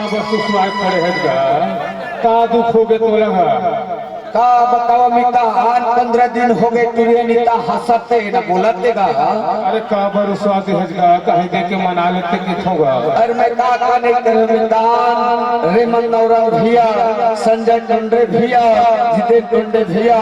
काबर सुसमार खड़े हैं का दुख हो गए तो लगा का बतावा मिता आज 15 दिन हो गए तुरिया नीता हंसते न बोलते गा। अरे काबर स्वाद हजगा कहे दे के मना लेते कित होगा। अरे मैं का कने कर मितान रेमन नौरा भैया संजय टंडे भैया जिते टंडे भैया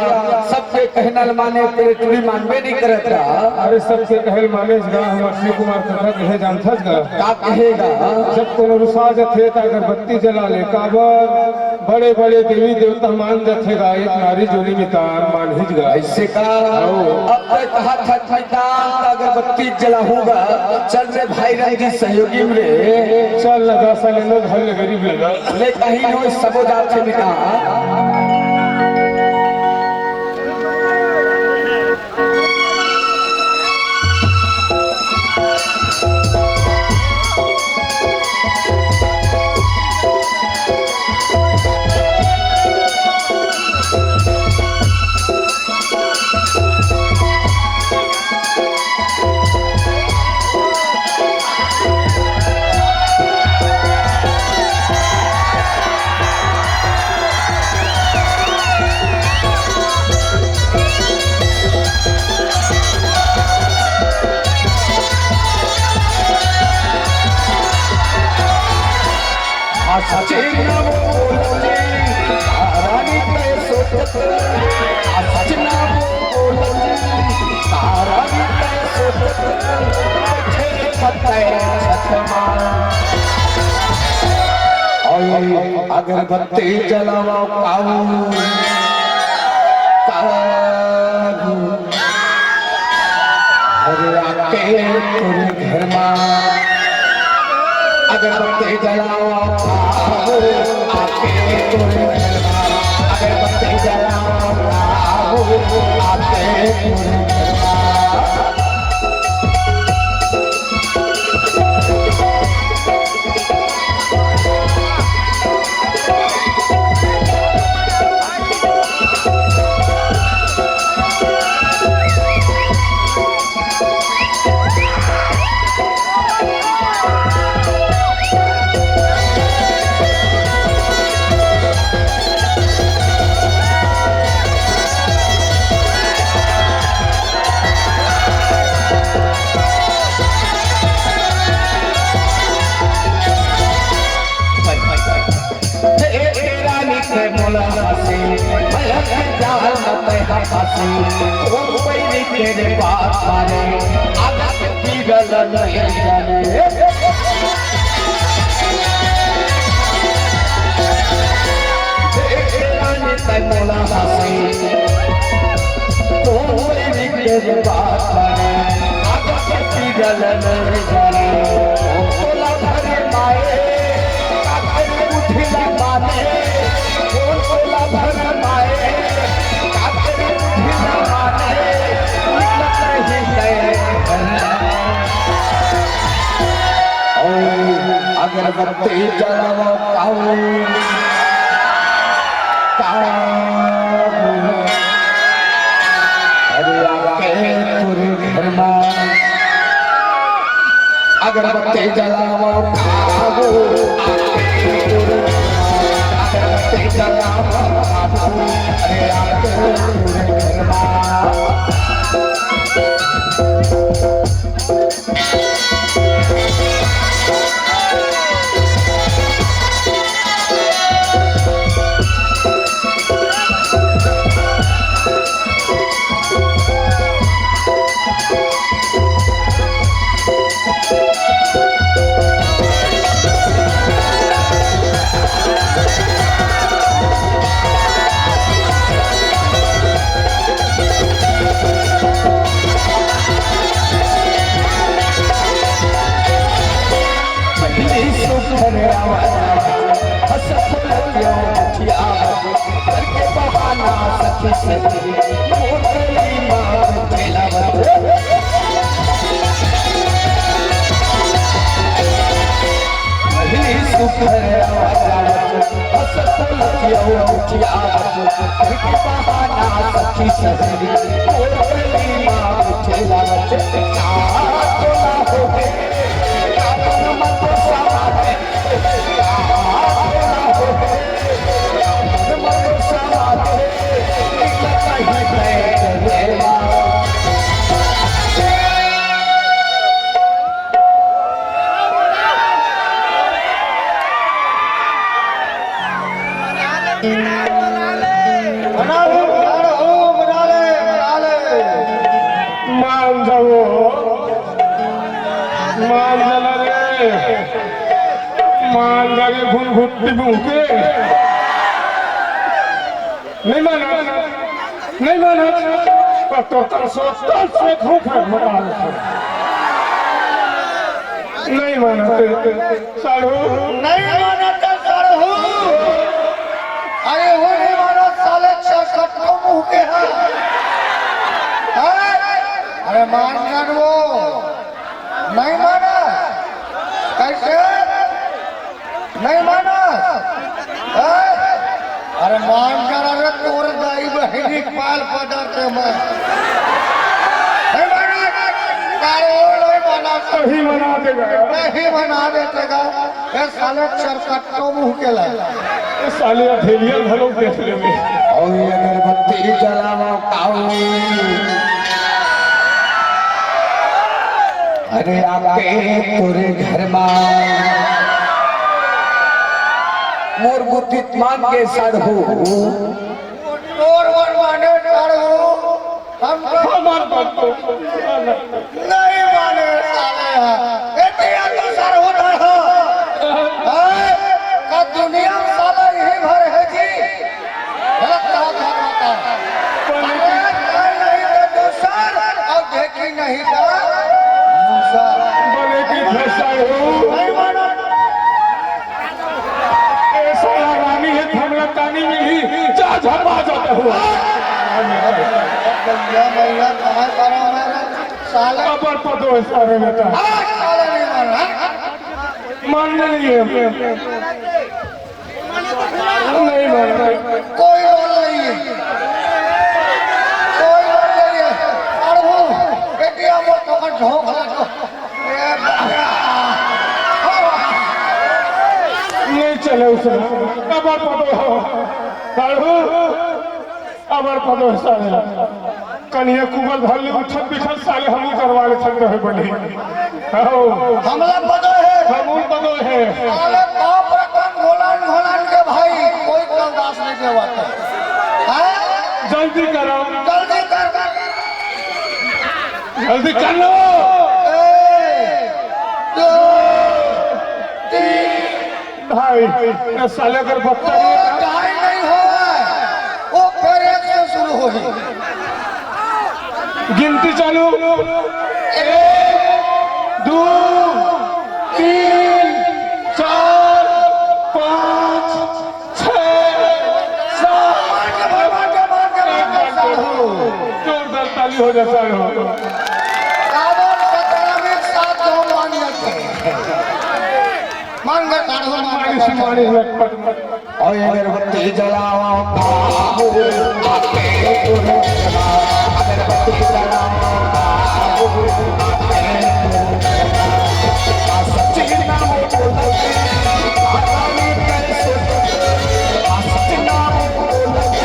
सबके कहनल माने तेरे तुरी मानबे नहीं करत रहा। अरे सबसे कहल माने जगा हम अश्विनी कुमार कथा कहे जानता जगा का कहेगा जब कोनो रुसा जथे ता अगरबत्ती जला ले काबर बड़े बड़े देवी देवता मान जथेगा एक नारी जोली मितान मान हिजगा ऐसे का अब तक कहा था मितान अगरबत्ती जलाऊंगा चल रे भाई रंगी सहयोगी रे चल लगा साले घर गरीब लगा ले कहीं नो सबो जाते मितान अगरबत्ती जलावा अरे आके तुरे घर में अगरबत्ती जलावा आके तुरे घर में अगरबत्ती जलावा आके तुरे घर में तेरे बात मारे आगा की गल नहीं जाने मोला हसी तेरे बात मारे आगा की गल नहीं जाने बोला भरे माए उठिला माने बोला भरे माए अगरबत्ती जलाओ अरे आके तुरे घर में अगरबत्ती जलाओ अगरबत्ती जलाओ अरे आके तुरे घर में मान जाओ मान जला रे मान जाने घुन घुट्टी मुके नहीं माना तो तरसों धूप है नहीं माना साढ़ू नहीं माना तो साढ़ू अरे वो नहीं माना साले चरकट को मुंह के हैं अरे मान गन वो नहीं माना कैसे नहीं माना अरे मान कर अरे तोर दाई बहनी पाल पदर के मैं नहीं माना नहीं माना सही मना देगा नहीं मना देगा ये साले चरकट को मुंह के ला ये साले अधेलिया घरों देख ले में और ये अगरबत्ती जलावा काऊ अरे आके तोरे घर में मोर बुद्धित मान के सड़हू तोर वर माने सड़हू हमार बात तो नहीं माने साले ये तेरा तो सड़हू रहा का दुनिया में साला यही भर है जी गलत कहा था नहीं तो दूसर और देखी नहीं था बोले कि साढ़ू नहीं माना ऐसा रानी है हमला कानी में ही जा झपा जाता हुआ भैया कहाँ करा मेरा साले अबर पदो है सारे बेटा साले नहीं माना मानने नहीं है नहीं मानना कोई रोल नहीं है कोई रोल नहीं है और वो बेटिया वो तो कर झोंक लगा नहीं चले उसने अबर पदो साढ़ू अबर पदो है सारे कन्या कुबल भर ले उठत बिठत साले हम करवा ले छक रहे बने हमला पदो है हमूल पदो है साले बाप रतन घोलान के भाई कोई बर्दाश्त नहीं करवाता है जल्दी करो जल्दी कर जल्दी कर लो भाई ये साले अगर बत्तर टाइम नहीं हो वो फिर एक से शुरू होगी गिनती चालू 1 2 3 4 5 6 7 जोरदार ताली हो जाए साढ़ू मानिस मानिस लटपट और अगरबत्ती जलाओ काबू आके तोरे अगरबत्ती जलाओ काबू सच्ची नाम बोलते आरामी करे सोचते सच्ची नाम बोलते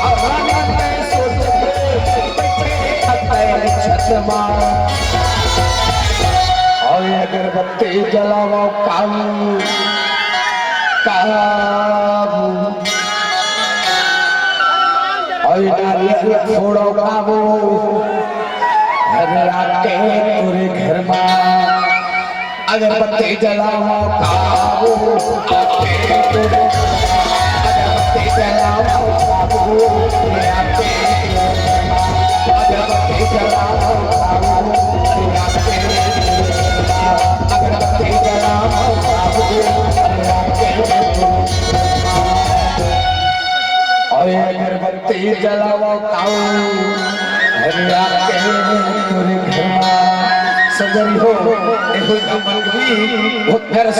आरामी करे सोचते छतमा और अगरबत्ती जलाओ काबू काबू और नारियल छोड़ो काबू अरे आके तोरे घर में अगरबत्ती जलाओ काबू आके तोरे अगरबत्ती जलाओ काबू आके अगरबत्ती जलाओ काबू आके अगरबत्ती जलाओ काबू और अगरबत्ती जलाओ काऊ हरिया के तोरे घर में सजरी हो एहो कमल भी बहुत प्यारा